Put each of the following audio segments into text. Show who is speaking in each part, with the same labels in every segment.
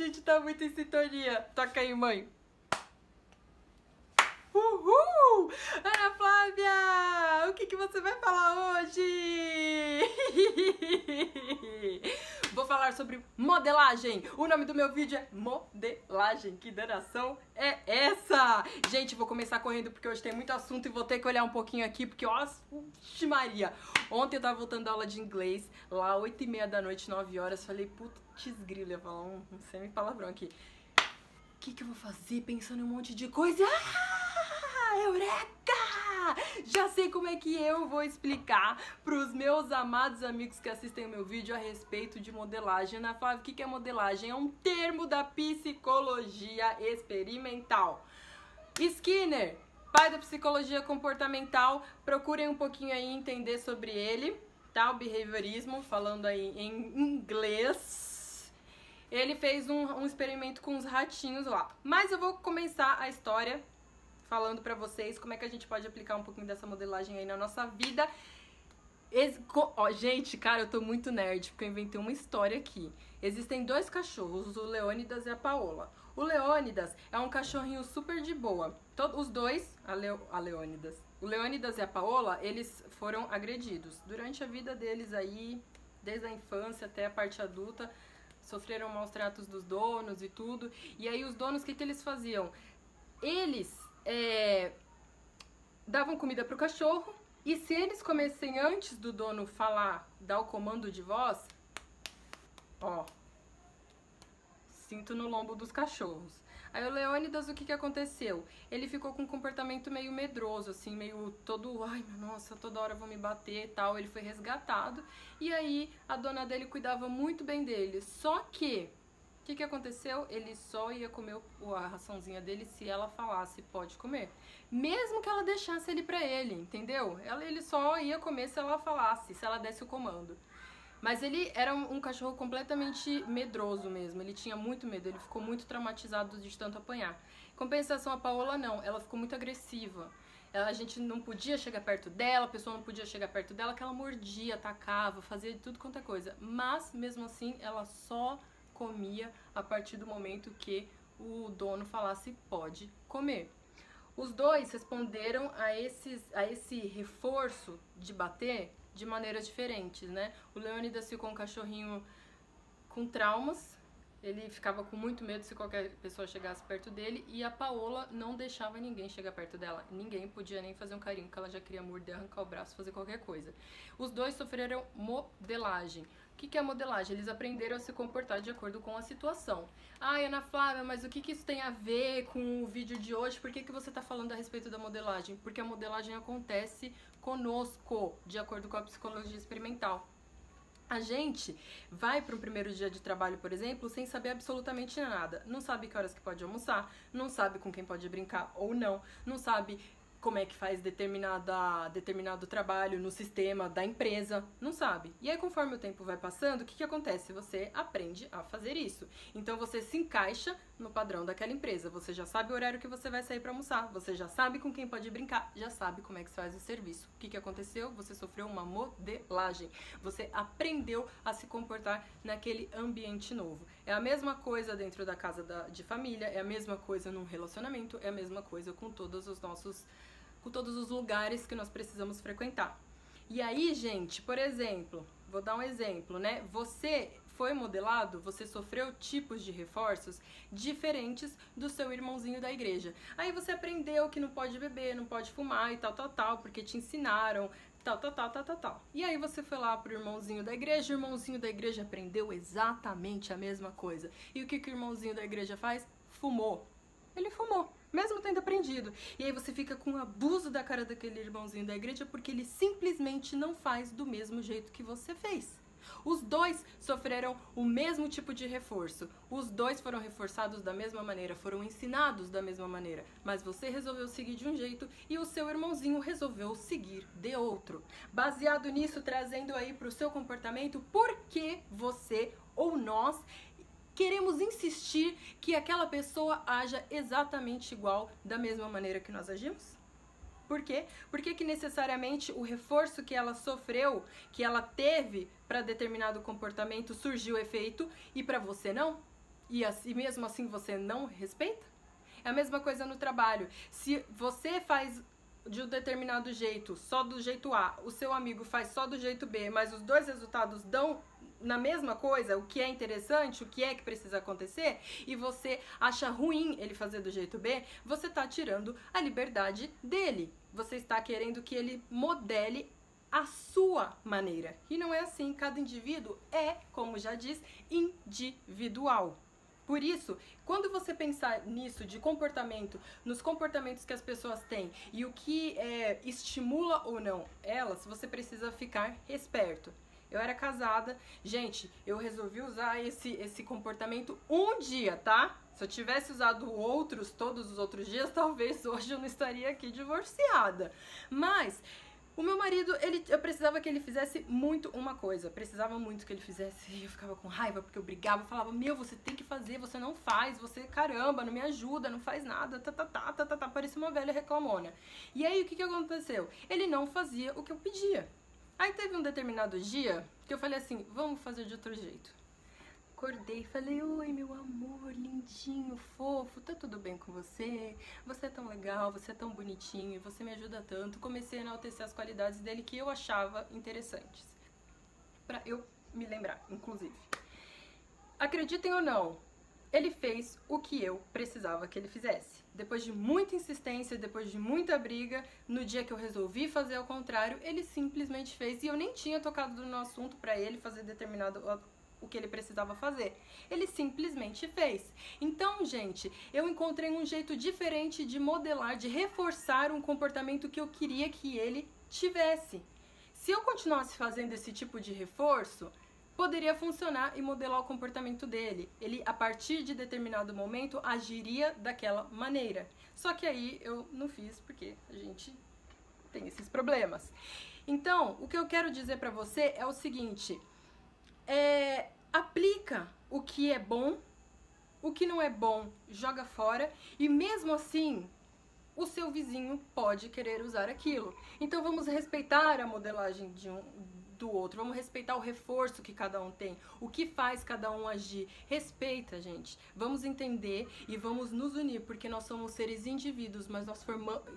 Speaker 1: gente tá muito em sintonia. Toca aí, mãe. Uhul! Ana Flávia! O que você vai falar hoje? Vou falar sobre modelagem. O nome do meu vídeo é modelagem. Que danação é essa? Gente, vou começar correndo porque hoje tem muito assunto e vou ter que olhar um pouquinho aqui porque, ó, Maria. Ontem eu tava voltando da aula de inglês, lá 8h30 da noite, 9 horas. Falei, putz grilo, ia falar um semi-palavrão aqui. O que eu vou fazer pensando em um monte de coisa? Eureka! Já sei como é que eu vou explicar para os meus amados amigos que assistem o meu vídeo a respeito de modelagem. Ana Flávia, o que é modelagem? É um termo da psicologia experimental. Skinner, pai da psicologia comportamental, procurem um pouquinho aí entender sobre ele, tá? O behaviorismo, falando aí em inglês. Ele fez um experimento com os ratinhos lá. Mas eu vou começar a história falando pra vocês como é que a gente pode aplicar um pouquinho dessa modelagem aí na nossa vida. Gente, cara, eu tô muito nerd, porque eu inventei uma história aqui. Existem dois cachorros, o Leônidas e a Paola. O Leônidas é um cachorrinho super de boa. Os dois, o Leônidas e a Paola, eles foram agredidos. Durante a vida deles aí, desde a infância até a parte adulta, sofreram maus tratos dos donos e tudo. E aí os donos, o que eles faziam? Eles davam comida pro cachorro e se eles comessem antes do dono dar o comando de voz, ó, cinto no lombo dos cachorros. Aí o Leônidas, o que aconteceu? Ele ficou com um comportamento meio medroso, assim, meio todo, ai, nossa, toda hora vão me bater e tal. Ele foi resgatado e aí a dona dele cuidava muito bem dele. Só que o que aconteceu? Ele só ia comer a raçãozinha dele se ela falasse pode comer. Mesmo que ela deixasse ele pra ele, entendeu? Ele só ia comer se ela falasse, se ela desse o comando. Mas ele era um cachorro completamente medroso mesmo, ele tinha muito medo, ele ficou muito traumatizado de tanto apanhar. Em compensação, a Paola não, ela ficou muito agressiva. A gente não podia chegar perto dela, a pessoa não podia chegar perto dela, que ela mordia, atacava, fazia de tudo quanto é coisa. Mas, mesmo assim, ela só comia a partir do momento que o dono falasse pode comer. Os dois responderam a esse reforço de bater de maneiras diferentes, né? O Leônidas ficou um cachorrinho com traumas, ele ficava com muito medo se qualquer pessoa chegasse perto dele, e a Paola não deixava ninguém chegar perto dela. Ninguém podia nem fazer um carinho, porque ela já queria morder, arrancar o braço, fazer qualquer coisa. Os dois sofreram modelagem. O que é a modelagem? Eles aprenderam a se comportar de acordo com a situação. Ai, Ana Flávia, mas o que isso tem a ver com o vídeo de hoje? Por que você está falando a respeito da modelagem? Porque a modelagem acontece conosco, de acordo com a psicologia experimental. A gente vai para um primeiro dia de trabalho, por exemplo, sem saber absolutamente nada. Não sabe que horas que pode almoçar, não sabe com quem pode brincar ou não sabe como é que faz determinado trabalho no sistema da empresa, não sabe. E aí, conforme o tempo vai passando, o que acontece? Você aprende a fazer isso. Então, você se encaixa no padrão daquela empresa. Você já sabe o horário que você vai sair para almoçar, você já sabe com quem pode brincar, já sabe como é que se faz o serviço. O que aconteceu? Você sofreu uma modelagem. Você aprendeu a se comportar naquele ambiente novo. É a mesma coisa dentro da casa de família, é a mesma coisa num relacionamento, é a mesma coisa com todos os lugares que nós precisamos frequentar. E aí, gente, por exemplo, vou dar um exemplo, né? Você foi modelado, você sofreu tipos de reforços diferentes do seu irmãozinho da igreja. Aí você aprendeu que não pode beber, não pode fumar e tal, porque te ensinaram, tal. E aí você foi lá pro irmãozinho da igreja, o irmãozinho da igreja aprendeu exatamente a mesma coisa. E o que o irmãozinho da igreja faz? Fumou. Ele fumou, mesmo tendo aprendido. E aí você fica com um abuso da cara daquele irmãozinho da igreja porque ele simplesmente não faz do mesmo jeito que você fez. Os dois sofreram o mesmo tipo de reforço. Os dois foram reforçados da mesma maneira, foram ensinados da mesma maneira. Mas você resolveu seguir de um jeito e o seu irmãozinho resolveu seguir de outro. Baseado nisso, trazendo aí para o seu comportamento, por que você ou nós queremos insistir que aquela pessoa haja exatamente igual da mesma maneira que nós agimos? Por quê? Por que necessariamente o reforço que ela sofreu, que ela teve para determinado comportamento surgiu efeito e para você não? e assim, mesmo assim você não respeita? É a mesma coisa no trabalho. Se você faz de um determinado jeito, só do jeito A, o seu amigo faz só do jeito B, mas os dois resultados dão na mesma coisa, o que é interessante, o que é que precisa acontecer, e você acha ruim ele fazer do jeito B, você está tirando a liberdade dele. Você está querendo que ele modele a sua maneira. E não é assim, cada indivíduo é, como já diz, individual. Por isso, quando você pensar nisso de comportamento, nos comportamentos que as pessoas têm e o que estimula ou não elas, você precisa ficar esperto. Eu era casada, gente, eu resolvi usar esse comportamento um dia, tá? Se eu tivesse usado outros, todos os outros dias, talvez hoje eu não estaria aqui divorciada. Mas o meu marido, eu precisava que ele fizesse muito uma coisa, precisava muito que ele fizesse, e eu ficava com raiva, porque eu brigava, eu falava, meu, você tem que fazer, você não faz, você, caramba, não me ajuda, não faz nada, parecia uma velha reclamona. E aí, o que aconteceu? Ele não fazia o que eu pedia. Aí teve um determinado dia que eu falei assim, vamos fazer de outro jeito. Acordei e falei, oi meu amor, lindinho, fofo, tá tudo bem com você? Você é tão legal, você é tão bonitinho, você me ajuda tanto. Comecei a enaltecer as qualidades dele que eu achava interessantes. Pra eu me lembrar, inclusive. Acreditem ou não, ele fez o que eu precisava que ele fizesse. Depois de muita insistência, depois de muita briga, no dia que eu resolvi fazer ao contrário, ele simplesmente fez. E eu nem tinha tocado no assunto pra ele fazer determinado o que ele precisava fazer. Ele simplesmente fez. Então, gente, eu encontrei um jeito diferente de modelar, de reforçar um comportamento que eu queria que ele tivesse. Se eu continuasse fazendo esse tipo de reforço, poderia funcionar e modelar o comportamento dele. Ele, a partir de determinado momento, agiria daquela maneira. Só que aí eu não fiz porque a gente tem esses problemas. Então, o que eu quero dizer pra você é o seguinte, aplica o que é bom, o que não é bom, joga fora, e mesmo assim, o seu vizinho pode querer usar aquilo. Então vamos respeitar a modelagem do outro, vamos respeitar o reforço que cada um tem, o que faz cada um agir. Respeita, gente. Vamos entender e vamos nos unir, porque nós somos seres indivíduos,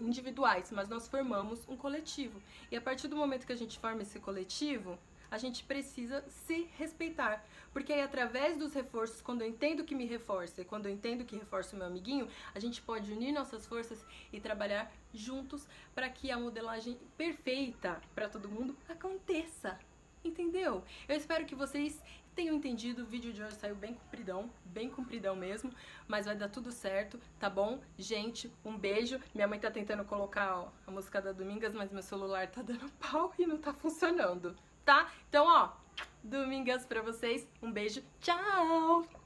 Speaker 1: individuais, mas nós formamos um coletivo. E a partir do momento que a gente forma esse coletivo, a gente precisa se respeitar. Porque aí, através dos reforços, quando eu entendo que me reforça e quando eu entendo que reforça o meu amiguinho, a gente pode unir nossas forças e trabalhar juntos para que a modelagem perfeita para todo mundo aconteça. Entendeu? Eu espero que vocês tenham entendido. O vídeo de hoje saiu bem compridão mesmo, mas vai dar tudo certo, tá bom? Gente, um beijo. Minha mãe tá tentando colocar a música da Domingas, mas meu celular tá dando pau e não tá funcionando. Tá? Então, ó, Domingas pra vocês. Um beijo. Tchau!